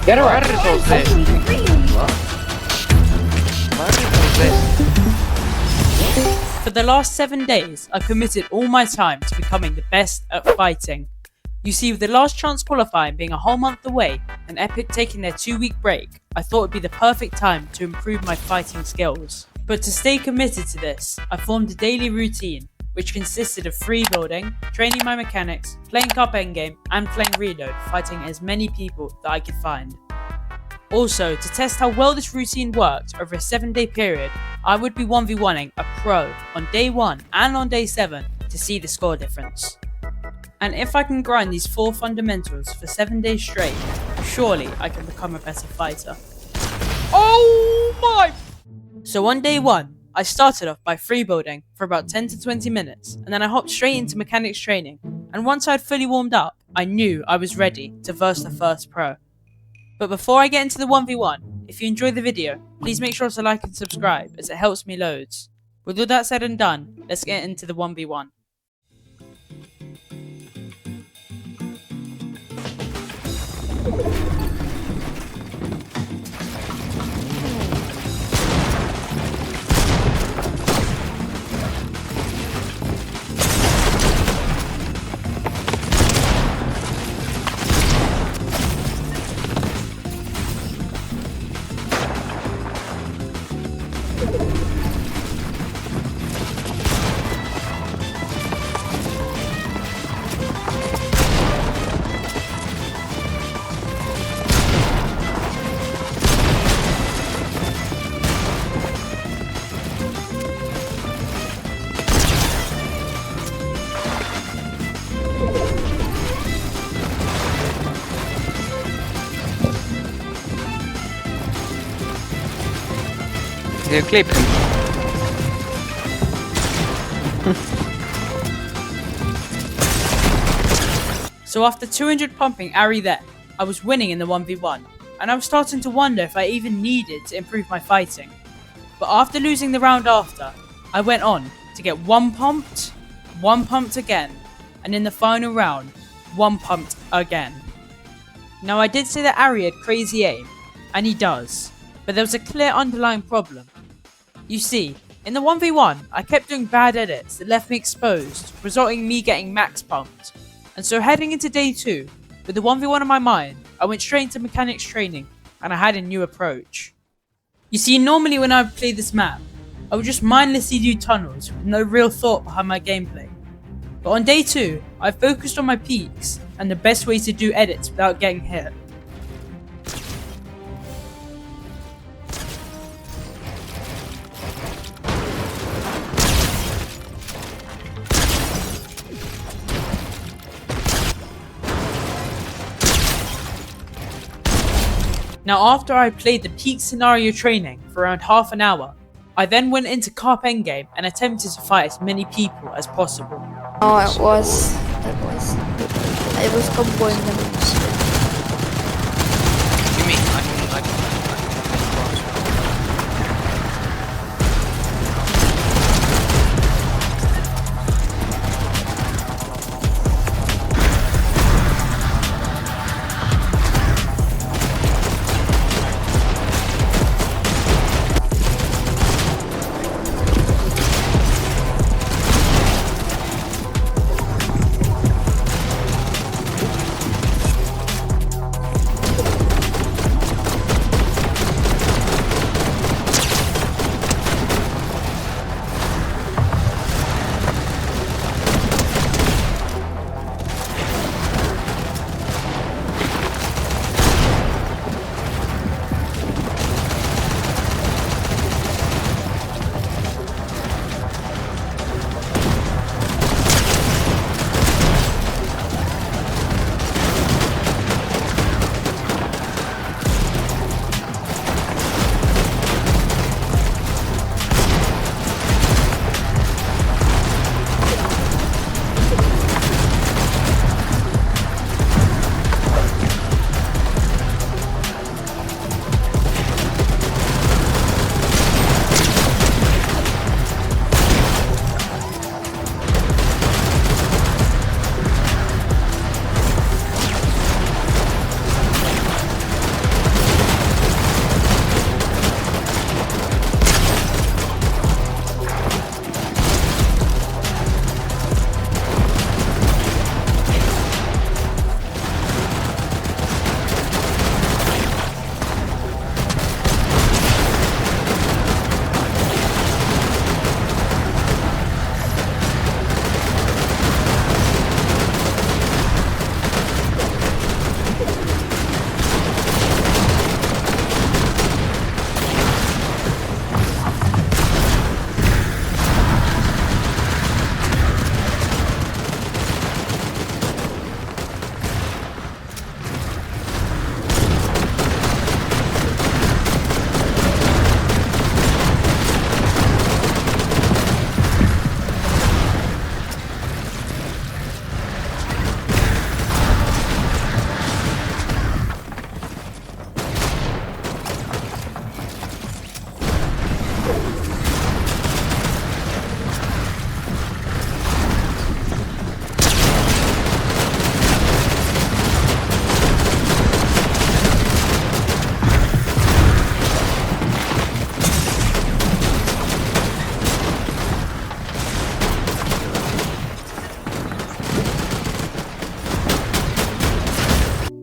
Get her Where out. is all this? Where is all this? For the last 7 days, I've committed all my time to becoming the best at fighting. You see, with the last chance qualifying being a whole month away and Epic taking their 2-week break, I thought it'd be the perfect time to improve my fighting skills. But to stay committed to this, I formed a daily routine, which consisted of free building, training my mechanics, playing cup endgame, and playing reload, fighting as many people that I could find. Also, to test how well this routine worked over a 7-day period, I would be 1v1ing a pro on day 1 and on day 7 to see the score difference. And if I can grind these 4 fundamentals for 7 days straight, surely I can become a better fighter. Oh my! So on day 1, I started off by free building for about 10 to 20 minutes, and then I hopped straight into mechanics training, and once I had fully warmed up, I knew I was ready to verse the first pro. But before I get into the 1v1, if you enjoyed the video, please make sure to like and subscribe as it helps me loads. With all that said and done, let's get into the 1v1. You clip him. So after 200 pumping Ari there, I was winning in the 1v1, and I was starting to wonder if I even needed to improve my fighting. But after losing the round after, I went on to get 1 pumped again, and in the final round, 1 pumped again. Now I did say that Ari had crazy aim, and he does, but there was a clear underlying problem. You see, in the 1v1, I kept doing bad edits that left me exposed, resulting in me getting max pumped. And so heading into day 2, with the 1v1 in my mind, I went straight into mechanics training, and I had a new approach. You see, normally when I would play this map, I would just mindlessly do tunnels with no real thought behind my gameplay. But on day 2, I focused on my peaks and the best way to do edits without getting hit. Now after I played the peak scenario training for around half an hour, I then went into carp endgame and attempted to fight as many people as possible. Oh, I was comboing them. You mean I can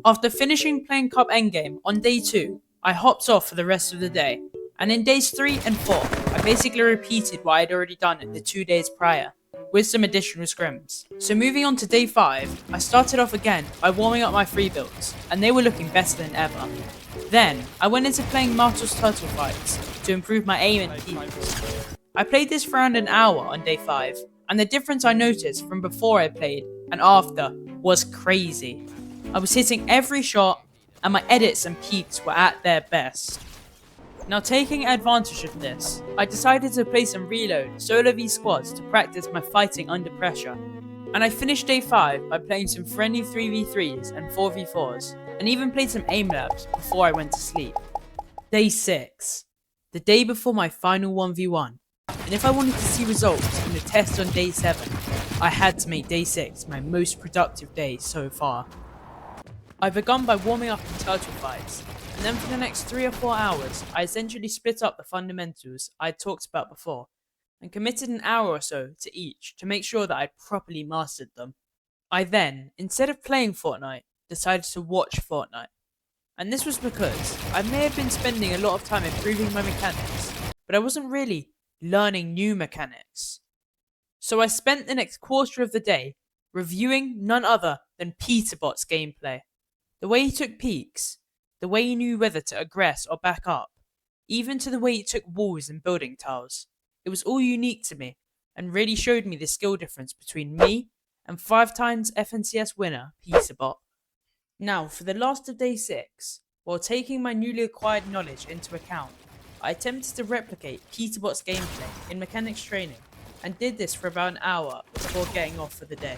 After finishing playing Cup Endgame on day 2, I hopped off for the rest of the day, and in days 3 and 4, I basically repeated what I had already done in the 2 days prior, with some additional scrims. So moving on to day 5, I started off again by warming up my free builds, and they were looking better than ever. Then, I went into playing Martel's Turtle Fights to improve my aim and keys. I played this for around an hour on day 5, and the difference I noticed from before I played and after was crazy. I was hitting every shot, and my edits and peaks were at their best. Now, taking advantage of this, I decided to play some reload solo v squads to practice my fighting under pressure, and I finished day 5 by playing some friendly 3v3s and 4v4s, and even played some aim labs before I went to sleep. Day 6, the day before my final 1v1, and if I wanted to see results in the test on day 7, I had to make day 6 my most productive day so far. I begun by warming up in turtle fights, and then for the next 3 or 4 hours, I essentially split up the fundamentals I had talked about before, and committed an hour or so to each to make sure that I'd properly mastered them. I then, instead of playing Fortnite, decided to watch Fortnite, and this was because I may have been spending a lot of time improving my mechanics, but I wasn't really learning new mechanics. So I spent the next quarter of the day reviewing none other than Peterbot's gameplay. The way he took peaks, the way he knew whether to aggress or back up, even to the way he took walls and building tiles. It was all unique to me, and really showed me the skill difference between me and 5 times FNCS winner Peterbot. Now, for the last of day 6, while taking my newly acquired knowledge into account, I attempted to replicate Peterbot's gameplay in mechanics training, and did this for about an hour before getting off for the day.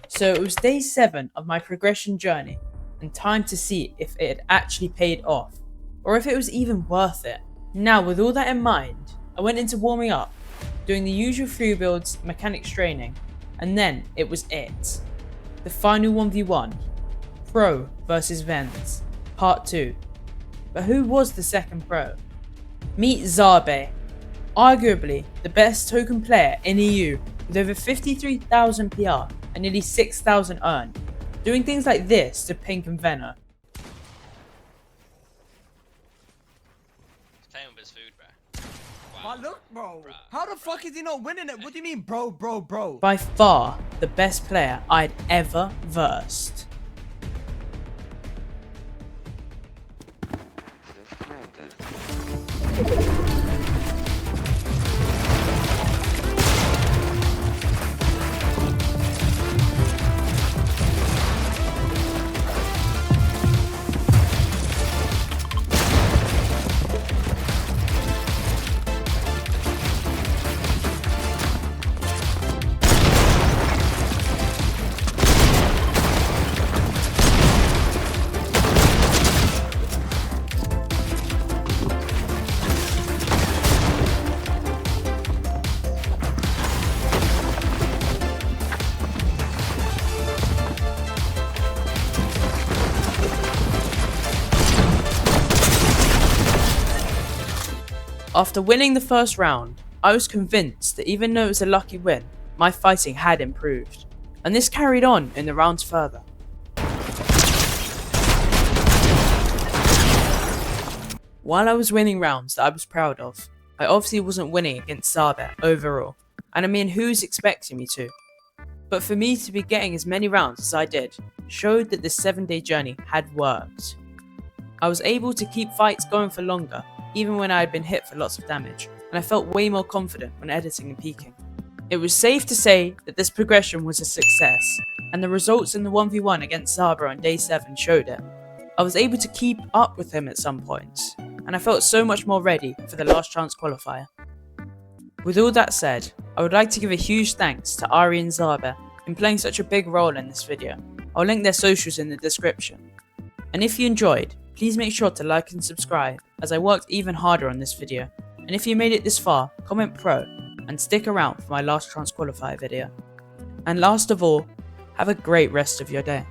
So it was day 7 of my progression journey, and time to see if it had actually paid off, or if it was even worth it. Now, with all that in mind, I went into warming up, doing the usual free builds, mechanics training, and then it was it. The final 1v1, Pro versus Vens, part 2. But who was the second pro? Meet Zarbe, arguably the best token player in EU, with over 53,000 PR and nearly 6,000 earned, doing things like this to Pink and Venner. He's playing with his food, bro. Wow. But look, bro. How the fuck is he not winning it? What do you mean, bro? By far the best player I'd ever versed. After winning the first round, I was convinced that even though it was a lucky win, my fighting had improved, and this carried on in the rounds further. While I was winning rounds that I was proud of, I obviously wasn't winning against Zabet overall, and I mean, who's expecting me to? But for me to be getting as many rounds as I did showed that this 7-day journey had worked. I was able to keep fights going for longer, even when I had been hit for lots of damage, and I felt way more confident when editing and peaking. It was safe to say that this progression was a success, and the results in the 1v1 against Zaba on day 7 showed it. I was able to keep up with him at some points, and I felt so much more ready for the last chance qualifier. With all that said, I would like to give a huge thanks to Ari and Zaba in playing such a big role in this video. I'll link their socials in the description. And if you enjoyed, please make sure to like and subscribe, as I worked even harder on this video. And if you made it this far, comment pro, and stick around for my last chance qualifier video. And last of all, have a great rest of your day.